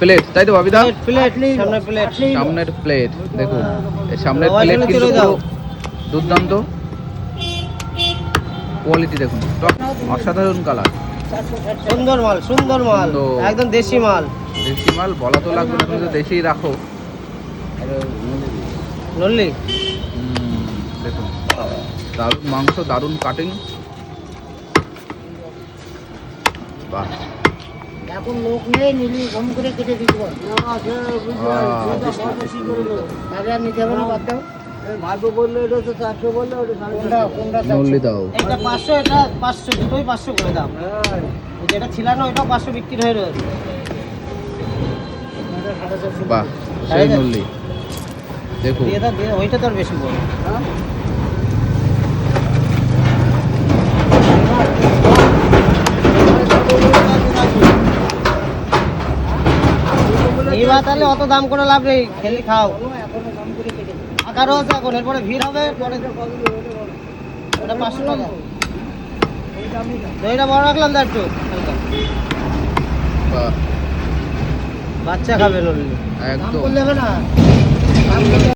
Plate, তাই তো বাবিদা? Plate সামনে প্লেট। সামনের প্লেট দেখুন, এই সামনের প্লেট কিন্তু পুরো দুর্দান্ত কোয়ালিটি। দেখুন টপ, অসাধারণ কালার, সুন্দর মাল, সুন্দর মাল, সুন্দর। একদম দেশি মাল। দেশি মাল বলা তো লাগবে না, তুমি তো দেশেই রাখো। নল্লি দেখুন দারুণ মাংস, দারুণ কাটিং। বাহ, এখন লোক নেই, নিলি কম করে কেটে দিতে পারো। নিতে হবে না, বাদ দাও। ভাইপো বললো এটা তো 400, বললো ওটা 450। নল্লি দাও। এটা 500, এটা 500, দুটোই 500 করে দাম। যেটা ছিল না ওইটাও 500 বিক্রি হয়ে রয়েছে। বাহ, সেই নল্লি দেখুন। দিয়ে দাও, দিয়ে ওইটা তো আর বেশি বড়। নিবা তাহলে অত দাম করে লাভ নেই, খেলি খাও। আকারও আছে এখন, এরপরে ভিড় হবে, পরে ওটা 500 টাকা। দইটা বড় রাখলাম তো একটু হালকা। বাহ, বাচ্চা খাবে নলি, একদম। না